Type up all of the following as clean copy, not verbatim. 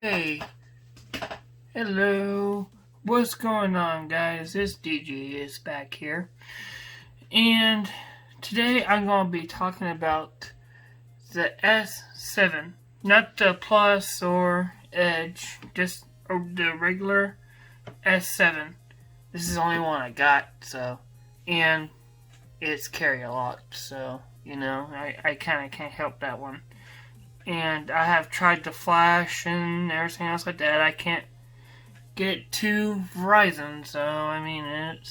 Hey, hello, what's going on, guys? This DJ is back here, and today I'm going to be talking about the S7, not the Plus or Edge, just the regular S7. This is the only one I got, and it's carry a lot, so, I kind of can't help that one. And I have tried the Flash and everything else like that. I can't get it to Verizon, so I mean it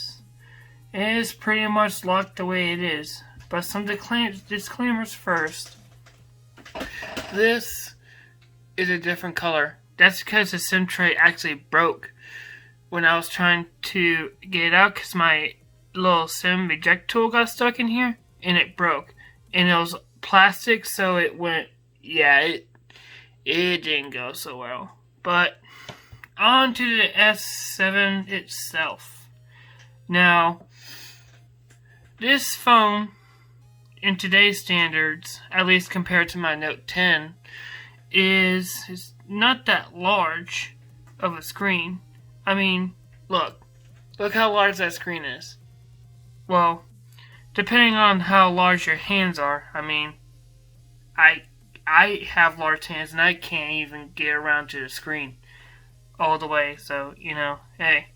is pretty much locked the way it is. But some disclaimers first. This is a different color. That's because the SIM tray actually broke when I was trying to get it out, because my little SIM eject tool got stuck in here and it broke. And it was plastic, so it went. Yeah, it didn't go so well. But on to the S7 itself. Now, this phone, in today's standards, at least compared to my Note 10, is not that large of a screen. I mean, look how large that screen is. Well, depending on how large your hands are, I mean, I have large hands and I can't even get around to the screen all the way. So, hey,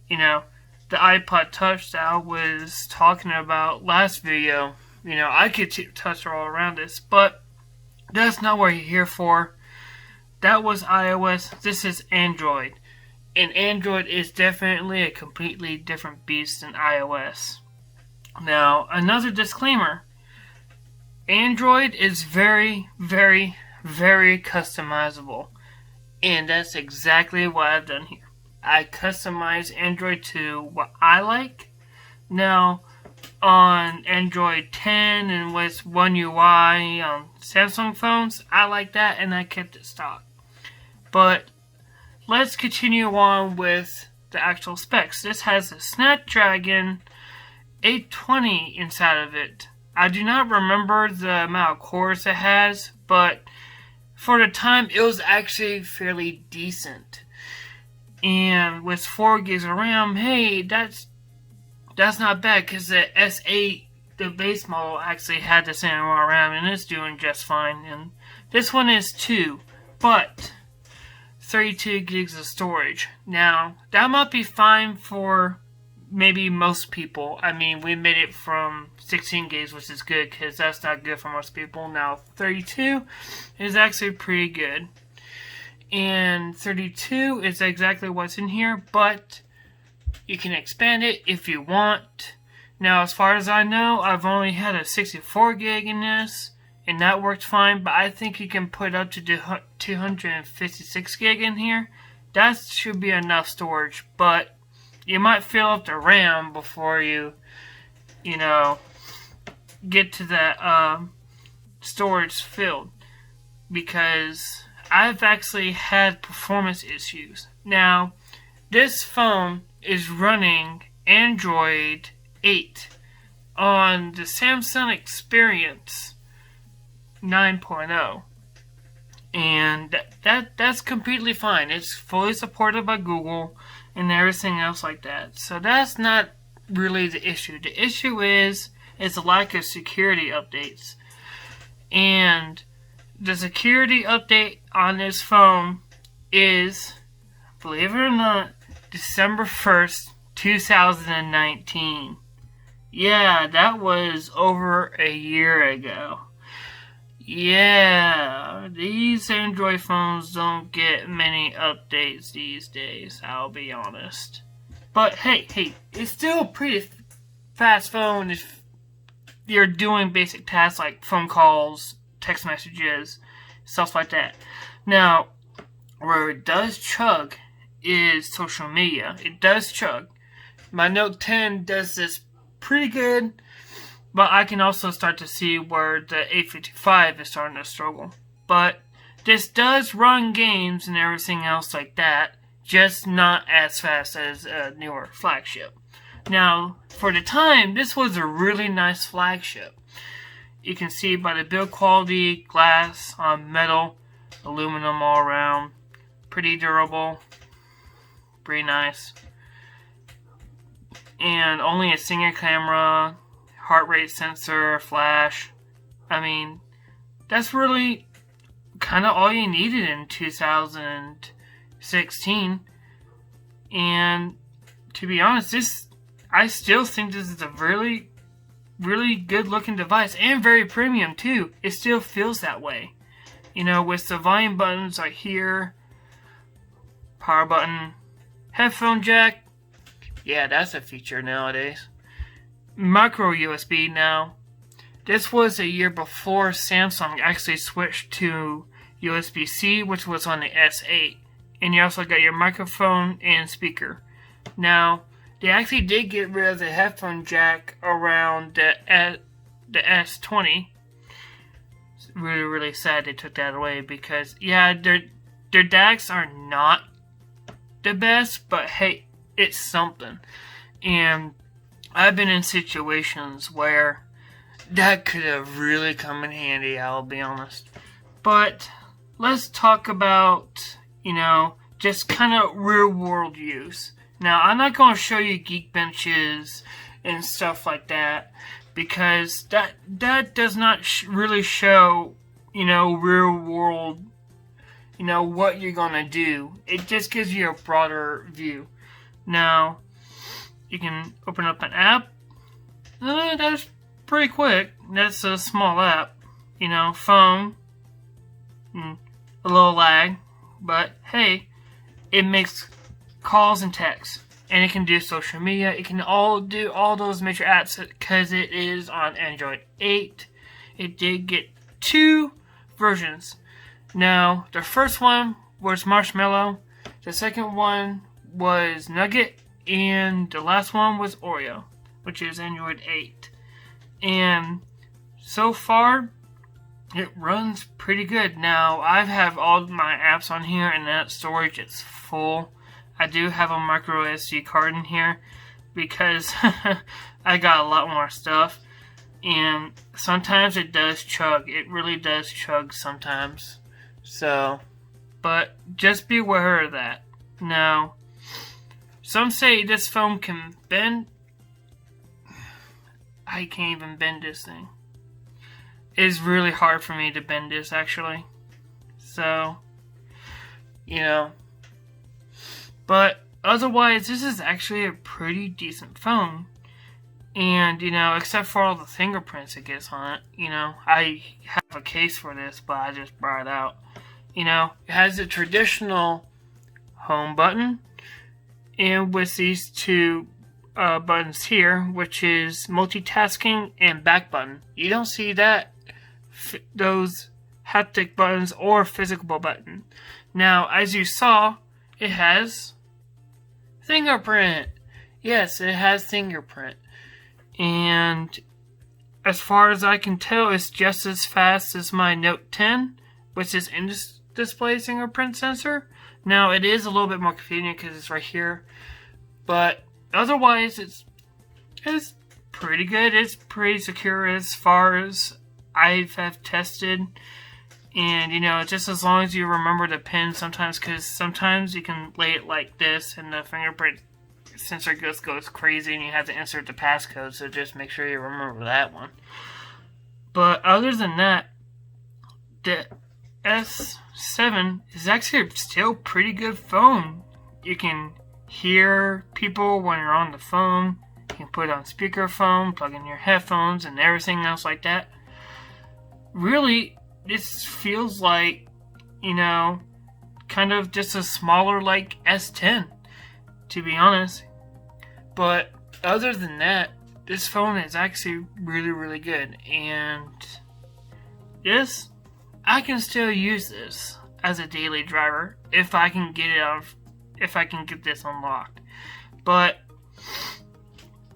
the iPod Touch that I was talking about last video, I could touch all around this, but that's not what you're here for. That was iOS. This is Android. And Android is definitely a completely different beast than iOS. Now, another disclaimer. Android is very, very, very customizable. And that's exactly what I've done here. I customize Android to what I like. Now, on Android 10 and with One UI on Samsung phones, I like that and I kept it stock. But let's continue on with the actual specs. This has a Snapdragon 820 inside of it. I do not remember the amount of cores it has, but for the time, it was actually fairly decent. And with 4 gigs of RAM, hey, that's not bad, because the S8, the base model, actually had the same amount of RAM, and it's doing just fine. And this one is 2, but 32 gigs of storage. Now, that might be fine for maybe most people. I mean, we made it from 16 gigs, which is good, because that's not good for most people. Now, 32 is actually pretty good. And 32 is exactly what's in here, but you can expand it if you want. Now, as far as I know, I've only had a 64 gig in this, and that worked fine, but I think you can put up to 256 gig in here. That should be enough storage, but you might fill up the RAM before you get to that storage filled, because I've actually had performance issues. Now, this phone is running Android 8 on the Samsung Experience 9.0. And that's completely fine. It's fully supported by Google and everything else like that. So that's not really the issue. The issue is the lack of security updates. And the security update on this phone is, believe it or not, December 1st, 2019. Yeah, that was over a year ago. Yeah, these Android phones don't get many updates these days, I'll be honest. But hey, it's still a pretty fast phone if you're doing basic tasks like phone calls, text messages, stuff like that. Now, where it does chug is social media. It does chug. My Note 10 does this pretty good, but I can also start to see where the 855 is starting to struggle. But this does run games and everything else like that, just not as fast as a newer flagship. Now, for the time, this was a really nice flagship. You can see by the build quality, glass on metal, aluminum all around. pretty durable, pretty nice. And only a single camera, heart rate sensor, flash. I mean, that's really kind of all you needed in 2016. And to be honest, I still think this is a really, really good looking device, and very premium too. It still feels that way. You know, with the volume buttons right here, power button, headphone jack. Yeah, that's a feature nowadays. Micro USB now. This was a year before Samsung actually switched to USB-C, which was on the S8. And you also got your microphone and speaker. Now, they actually did get rid of the headphone jack around the S20. It's really, really sad they took that away because, yeah, their DACs are not the best, but hey, it's something. And I've been in situations where that could have really come in handy, I'll be honest. But let's talk about, you know, just kind of real world use. Now, I'm not going to show you Geekbenches and stuff like that because that does not really show, you know, real world, you know, what you're going to do. It just gives you a broader view. Now, you can open up an app. That's pretty quick. That's a small app. You know, phone. A little lag. But, hey, it makes calls and texts. And it can do social media. It can do all those major apps because it is on Android 8. It did get 2 versions. Now, the first one was Marshmallow. The second one was Nugget, and the last one was Oreo, which is Android 8. And so far, it runs pretty good. Now, I have all my apps on here, and that storage is full. I do have a micro SD card in here because I got a lot more stuff. And sometimes it does chug. It really does chug sometimes. So, but just be aware of that. Now, some say this phone can bend. I can't even bend this thing. It's really hard for me to bend this, actually. So, you know. But otherwise, this is actually a pretty decent phone. And, you know, except for all the fingerprints it gets on it, you know, I have a case for this, but I just brought it out. You know, it has the traditional home button, and with these 2 buttons here, which is multitasking and back button. You don't see those haptic buttons or physical button. Now, as you saw, it has fingerprint. Yes, it has fingerprint. And as far as I can tell, it's just as fast as my Note 10, which is in-display fingerprint sensor. Now, it is a little bit more convenient because it's right here. But otherwise, it's pretty good. It's pretty secure as far as I have tested. And, you know, just as long as you remember the pin sometimes, because sometimes you can lay it like this and the fingerprint sensor goes crazy and you have to insert the passcode, so just make sure you remember that one. But other than that, the S7 is actually still a pretty good phone. You can hear people when you're on the phone. You can put it on speakerphone, plug in your headphones, and everything else like that. Really, this feels like, you know, kind of just a smaller, like, S10, to be honest. But other than that, this phone is actually really, really good. And this, I can still use this as a daily driver if I can get it out, if I can get this unlocked. But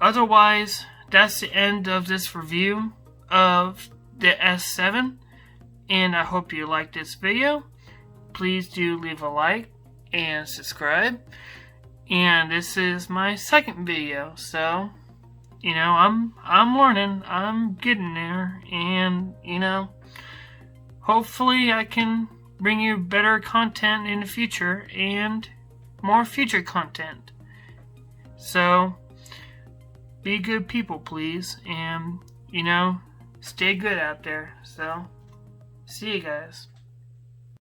otherwise, that's the end of this review of the S7. And I hope you liked this video. Please do leave a like and subscribe. And this is my second video, so, you know, I'm learning, I'm getting there, and, you know, hopefully I can bring you better content in the future and more future content. So, be good people, please, and, stay good out there. So, see you guys.